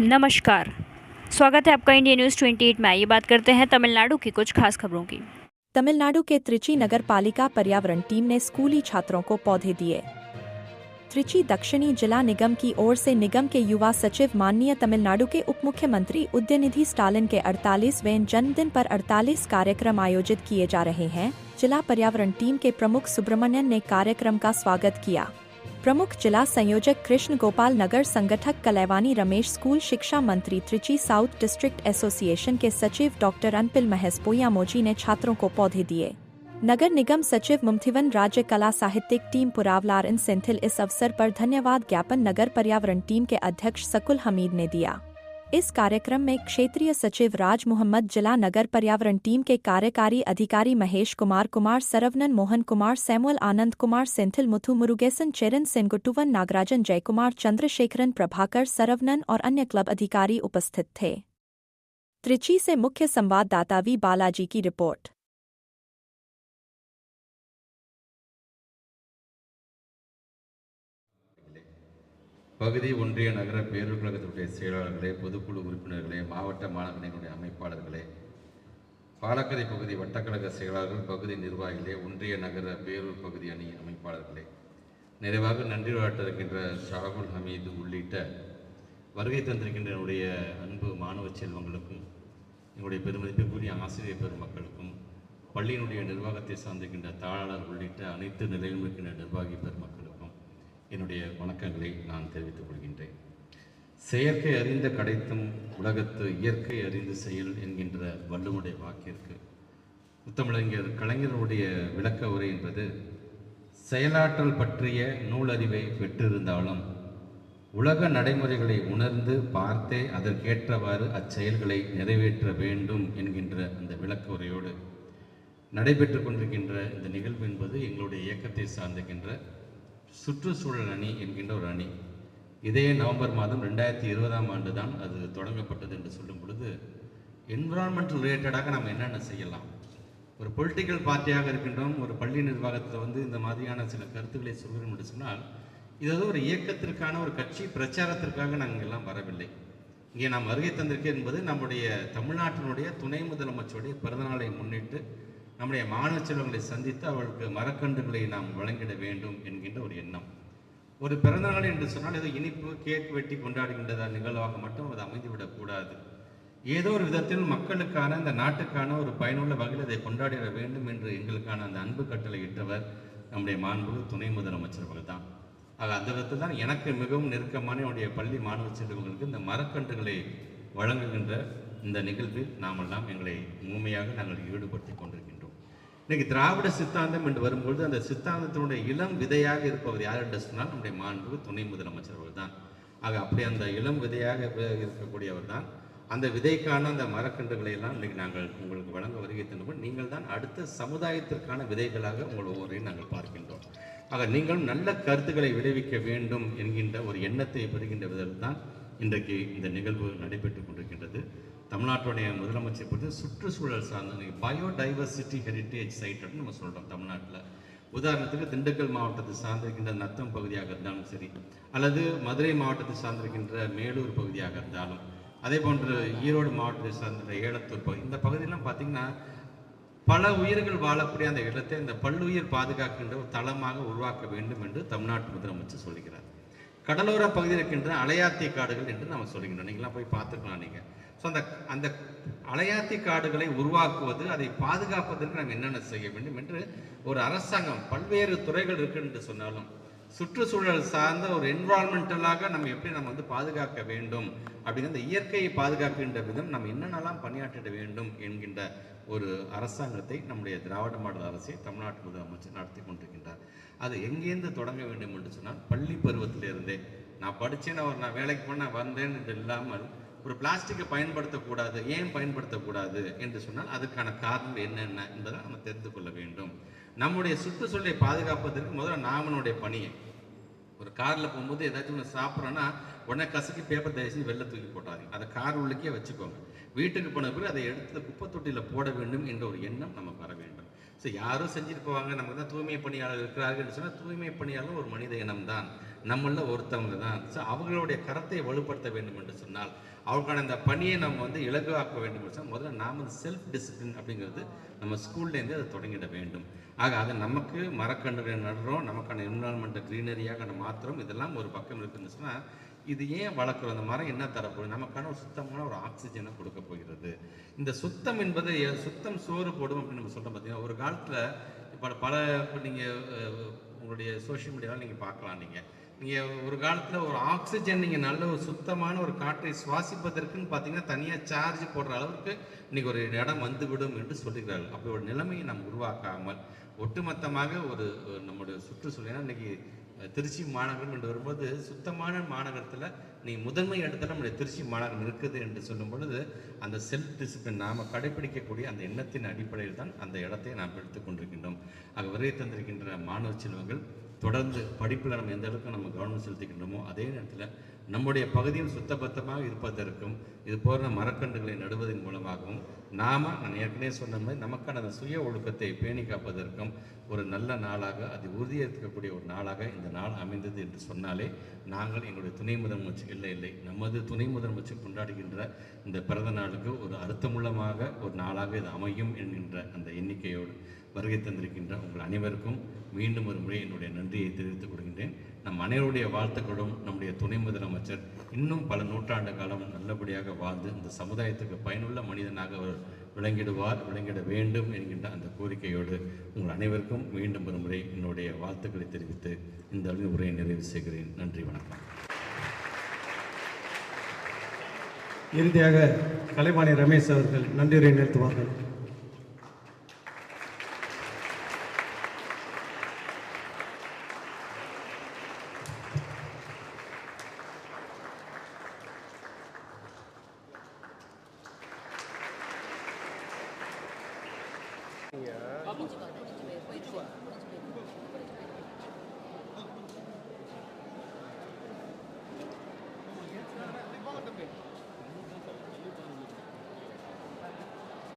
नमस्कार। स्वागत है आपका इंडिया न्यूज़ 28 में। आइए बात करते हैं तमिलनाडु की कुछ खास खबरों की। तमिलनाडु के त्रिची नगर पालिका पर्यावरण टीम ने स्कूली छात्रों को पौधे दिए। त्रिची दक्षिणी जिला निगम की ओर से निगम के युवा सचिव माननीय तमिलनाडु के उप मुख्यमंत्री उदयनिधि स्टालिन के 48वें जन्मदिन पर 48 कार्यक्रम आयोजित किए जा रहे हैं। जिला पर्यावरण टीम के प्रमुख सुब्रमण्यन ने कार्यक्रम का स्वागत किया। प्रमुख जिला संयोजक कृष्ण गोपाल, नगर संगठक कलैवानी रमेश, स्कूल शिक्षा मंत्री, त्रिची साउथ डिस्ट्रिक्ट एसोसिएशन के सचिव डॉक्टर अनपिल महसपोयामोजी ने छात्रों को पौधे दिए। नगर निगम सचिव मुमथिवन, राज्य कला साहित्यिक टीम पुरावलारन सेंथिल इस अवसर पर धन्यवाद ज्ञापन नगर पर्यावरण टीम के अध्यक्ष सकुल हमीद ने दिया। इस कार्यक्रम में क्षेत्रीय सचिव राज मोहम्मद, जिला नगर पर्यावरण टीम के कार्यकारी अधिकारी महेश कुमार, सरवनन मोहन कुमार, सैमुअल आनंद कुमार, सेंथिल मुथु मुरुगेसन, चेरन सेनगुटुवन, नागराजन जयकुमार, चंद्रशेखरन, प्रभाकर, सरवनन और अन्य क्लब अधिकारी उपस्थित थे। त्रिची से मुख्य संवाददाता वी बालाजी की रिपोर्ट। பகுதி ஒன்றிய நகர பேரூர் கழகத்தினுடைய செயலாளர்களே, பொதுக்குழு உறுப்பினர்களே, மாவட்ட மாநகரங்களுடைய அமைப்பாளர்களே, பாலக்கரை பகுதி வட்டக்கழக செயலாளர்கள், பகுதி நிர்வாகிகளே, ஒன்றிய நகர பேரூர் பகுதி அணி அமைப்பாளர்களே, நிறைவாக நன்றி இருக்கின்ற ஷாகுல் ஹமீது உள்ளிட்ட வருகை தந்திருக்கின்ற என்னுடைய அன்பு மாணவ செல்வங்களுக்கும், என்னுடைய பெருமதிப்புக்குரிய ஆசிரியர் பெருமக்களுக்கும், பள்ளியினுடைய நிர்வாகத்தை சார்ந்திருக்கின்ற தாளாளர் உள்ளிட்ட அனைத்து நிலையிலும் இருக்கின்ற நிர்வாகி பெருமக்களுக்கும் என்னுடைய வணக்கங்களை நான் தெரிவித்துக் கொள்கின்றேன். செயற்கை அறிந்த கிடைத்தும் உலகத்து இயற்கை அறிந்து செயல் என்கின்ற வள்ளுவனுடைய வாக்கிற்கு முத்தமிழறிஞர் கலைஞருடைய விளக்க உரை என்பது, செயலாற்றல் பற்றிய நூலறிவை பெற்றிருந்தாலும் உலக நடைமுறைகளை உணர்ந்து பார்த்தே அதற்கேற்றவாறு அச்செயல்களை நிறைவேற்ற வேண்டும் என்கின்ற அந்த விளக்க உரையோடு நடைபெற்று கொண்டிருக்கின்ற இந்த நிகழ்வு என்பது எங்களுடைய இயக்கத்தை சார்ந்திருக்கின்ற சுற்றுச்சூழல் அணி என்கின்ற ஒரு அணி. இதே நவம்பர் மாதம் 2020 தான் அது தொடங்கப்பட்டது என்று சொல்லும் பொழுது, என்விரான்மெண்டல் ரிலேட்டடாக நம்ம என்னென்ன செய்யலாம், ஒரு பொலிட்டிக்கல் பார்ட்டியாக இருக்கின்றோம், ஒரு பள்ளி நிர்வாகத்தில் இந்த மாதிரியான சில கருத்துக்களை சொல்கிறோம் என்று சொன்னால், இது ஒரு இயக்கத்திற்கான ஒரு கட்சி பிரச்சாரத்திற்காக நாங்கள் எல்லாம் வரவில்லை. இங்கே நாம் வருகை தந்திருக்கேன் என்பது நம்முடைய தமிழ்நாட்டினுடைய துணை முதலமைச்சருடைய பிறந்தநாளை முன்னிட்டு நம்முடைய மாணவ செல்வங்களை சந்தித்து அவர்களுக்கு மரக்கன்றுகளை நாம் வழங்கிட வேண்டும் என்கின்ற ஒரு எண்ணம். ஒரு பிறந்தநாள் என்று சொன்னால் ஏதோ இனிப்பு கேக் வெட்டி கொண்டாடுகின்ற நிகழ்வாக மட்டும் அது அமைந்துவிடக்கூடாது. ஏதோ ஒரு விதத்தில் மக்களுக்கான, இந்த நாட்டுக்கான ஒரு பயனுள்ள வகையில் அதை கொண்டாடிட வேண்டும் என்று எங்களுக்கான அந்த அன்பு கட்டளை இட்டவர் நம்முடைய மாண்பு துணை முதலமைச்சர் அவர்கள் தான். ஆக அந்த விதத்தில் தான் எனக்கு மிகவும் நெருக்கமான என்னுடைய பள்ளி மாணவ செல்வங்களுக்கு இந்த மரக்கன்றுகளை வழங்குகின்ற இந்த நிகழ்வில் நாமெல்லாம் எங்களை முழுமையாக நாங்கள் ஈடுபடுத்தி கொண்டிருக்கின்றோம். இன்னைக்கு திராவிட சித்தாந்தம் என்று வரும்பொழுது அந்த சித்தாந்தத்தினுடைய இளம் விதையாக இருப்பவர் யார் என்று சொன்னால் நம்முடைய மாண்பு துணை முதலமைச்சர் அவர்கள் தான். ஆக அப்படி அந்த இளம் விதையாக இருக்கக்கூடியவர் தான். அந்த விதைக்கான அந்த மரக்கன்றுகளை எல்லாம் இன்றைக்கு நாங்கள் உங்களுக்கு வழங்க வருகை தந்தபோது, நீங்கள் தான் அடுத்த சமுதாயத்திற்கான விதைகளாக உங்கள் ஒவ்வொருவரையும் நாங்கள் பார்க்கின்றோம். ஆக நீங்களும் நல்ல கருத்துக்களை விளைவிக்க வேண்டும் என்கின்ற ஒரு எண்ணத்தை பெறுகின்ற விதத்தில் தான் இன்றைக்கு இந்த நிகழ்வு நடைபெற்றுக் கொண்டிருக்கின்றது. தமிழ்நாட்டுடைய முதலமைச்சர் பொறுத்து சுற்றுச்சூழல் சார்ந்த பயோடைவர்சிட்டி ஹெரிட்டேஜ் சைட் அப்படின்னு நம்ம சொல்கிறோம் தமிழ்நாட்டில். உதாரணத்துக்கு திண்டுக்கல் மாவட்டத்தை சார்ந்திருக்கின்ற நத்தம் பகுதியாக இருந்தாலும் சரி, அல்லது மதுரை மாவட்டத்தை சார்ந்திருக்கின்ற மேலூர் பகுதியாக இருந்தாலும், அதே போன்று ஈரோடு மாவட்டத்தை சார்ந்த ஏலத்தூர் பகுதி, இந்த பகுதியெல்லாம் பார்த்திங்கன்னா பல உயிர்கள் வாழக்கூடிய அந்த இடத்தை இந்த பல்லுயிர் பாதுகாக்கின்ற ஒரு தளமாக உருவாக்க வேண்டும் என்று தமிழ்நாட்டு முதலமைச்சர் சொல்கிறார். கடலோர பகுதியில் இருக்கின்ற அலையாத்தி காடுகள் என்று நம்ம சொல்லுகின்றோம். நீங்களாம் போய் பார்த்துக்கலாம். நீங்கள் ஸோ அந்த அலையாத்தி காடுகளை உருவாக்குவது, அதை பாதுகாப்பதற்கு நாம் என்னென்ன செய்ய வேண்டும் என்று ஒரு அரசாங்கம் பல்வேறு துறைகள் இருக்கு என்று சொன்னாலும், சுற்றுச்சூழல் சார்ந்த ஒரு என்விரான்மெண்டலாக நம்ம எப்படி பாதுகாக்க வேண்டும் அப்படிங்கிற அந்த இயற்கையை பாதுகாக்கின்ற விதம் நம்ம என்னென்னலாம் பணியாற்றிட வேண்டும் என்கின்ற ஒரு அரசாங்கத்தை நம்முடைய திராவிட மாடல் அரசை தமிழ்நாட்டு முதலமைச்சர் நடத்தி கொண்டிருக்கின்றார். அது எங்கேருந்து தொடங்க வேண்டும் என்று சொன்னால், பள்ளி பருவத்திலிருந்தே நான் படித்தேன், நான் வேலைக்கு போனால் வந்தேன் என்று இல்லாமல் ஒரு பிளாஸ்டிக்கை பயன்படுத்தக்கூடாது. ஏன் பயன்படுத்தக்கூடாது என்று சொன்னால் அதுக்கான காரணம் என்னென்ன என்பதை நம்ம தெரிந்து கொள்ள வேண்டும். நம்முடைய சுற்றுச்சூழலை பாதுகாப்பதற்கு முதல்ல நாமனுடைய பணியை, ஒரு காரில் போகும்போது ஏதாச்சும் ஒன்று சாப்பிட்றோன்னா உடனே கசக்கி பேப்பர் தயவுசெய்து வெளில தூக்கி போட்டாதீங்க. அதை கார் உள்ளுக்கே வச்சுக்கோங்க. வீட்டுக்கு போன பிறகு அதை எடுத்து குப்பை தொட்டியில் போட வேண்டும் என்ற ஒரு எண்ணம் நமக்கு வர வேண்டும். ஸோ யாரும் செஞ்சுட்டு போவாங்க, நமக்கு தான் தூய்மை பணியாளர் இருக்கிறார்கள் சொன்னால், தூய்மை பணியாளர் ஒரு மனித இனம் தான். நம்மள ஒருத்தவங்க தான். ஸோ அவங்களுடைய கரத்தை வலுப்படுத்த வேண்டும் என்று சொன்னால், அவருக்கான இந்த பணியை நம்ம வந்து இலகுவாக்க வேண்டும் என்று சொன்னால், முதல்ல நாம் வந்து செல்ஃப் டிசிப்ளின் அப்படிங்கிறது நம்ம ஸ்கூல்லேருந்து அதை தொடங்கிட வேண்டும். ஆக அது நமக்கு மரக்கன்றுகளை நடுறோம், நமக்கான என்விரான்மெண்ட்டை க்ரீனரியாக நம்ம மாற்றுறோம், இதெல்லாம் ஒரு பக்கம் இருக்குன்னு சொன்னால், இது ஏன் வளர்க்குறோம்? அந்த மரம் என்ன தரப்போகுது? நமக்கான ஒரு சுத்தமான ஒரு ஆக்சிஜனை கொடுக்க போகிறது. இந்த சுத்தம் என்பது சுத்தம் சோறு போடும் அப்படின்னு நம்ம சொல்கிறோம். பார்த்தீங்கன்னா ஒரு காலத்தில் இப்போ நீங்கள் உங்களுடைய சோஷியல் மீடியாவில் நீங்கள் பார்க்கலாம். நீங்கள் ஒரு காலத்தில் ஒரு ஆக்சிஜன் நீங்கள் நல்ல ஒரு சுத்தமான ஒரு காற்றை சுவாசிப்பதற்குன்னு பார்த்தீங்கன்னா தனியாக சார்ஜ் போடுற அளவுக்கு இன்றைக்கி ஒரு இடம் வந்துவிடும் என்று சொல்லுகிறார்கள். அப்படி ஒரு நிலைமையை நாம் உருவாக்காமல் ஒட்டுமொத்தமாக ஒரு நம்முடைய சுற்றுச்சூழல் இன்றைக்கி திருச்சி மாநகரம் என்று வரும்போது சுத்தமான மாநகரத்தில் முதன்மை இடத்துல நம்முடைய திருச்சி மாநகரம் இருக்குது என்று சொல்லும் பொழுது அந்த செல்ஃப் டிசிப்ளின் நாம் கடைபிடிக்கக்கூடிய அந்த எண்ணத்தின் அடிப்படையில் தான் அந்த இடத்தை நாம் எடுத்துக் கொண்டிருக்கின்றோம். ஆக வருகை தந்திருக்கின்ற மாணவ செல்வங்கள் தொடர்ந்து படிப்பில் நம்ம எந்த அளவுக்கு நம்ம கவனம் செலுத்திக்கின்றோமோ அதே நேரத்தில் நம்முடைய பகுதியில் சுத்தபத்தமாக இருப்பதற்கும் இது போன்ற மரக்கன்றுகளை நடுவதன் மூலமாகவும் நான் ஏற்கனவே சொன்ன மாதிரி நமக்கான அந்த சுய ஒழுக்கத்தை பேணி காப்பதற்கும் ஒரு நல்ல நாளாக அது உறுதியேற்கக்கூடிய ஒரு நாளாக இந்த நாள் அமைந்தது என்று சொன்னாலே நாங்கள் எங்களுடைய துணை முதலமைச்சர் இல்லை நமது துணை முதலமைச்சர் கொண்டாடுகின்ற இந்த பிறந்த நாளுக்கு ஒரு அர்த்தமுள்ளமாக ஒரு நாளாக இது அமையும் என்கின்ற அந்த எண்ணிக்கையோடு வருகை தந்திருக்கின்ற உங்கள் அனைவருக்கும் மீண்டும் ஒரு முறை என்னுடைய நன்றியை தெரிவித்துக் கொள்கின்றேன். நம் அனைவருடைய வாழ்த்துக்களும் நம்முடைய துணை முதலமைச்சர் இன்னும் பல நூற்றாண்டு காலம் நல்லபடியாக வாழ்ந்து இந்த சமுதாயத்துக்கு பயனுள்ள மனிதனாக அவர் விளங்கிட வேண்டும் என்கின்ற அந்த கோரிக்கையோடு உங்கள் அனைவருக்கும் மீண்டும் ஒரு முறை என்னுடைய வாழ்த்துக்களை தெரிவித்து இந்த உரையை நிறைவு செய்கிறேன். நன்றி, வணக்கம். இறுதியாக கலைவாணி ரமேஷ் அவர்கள் நன்றியுரை நிறுத்துவார்கள்.你去吧，你去呗，回去。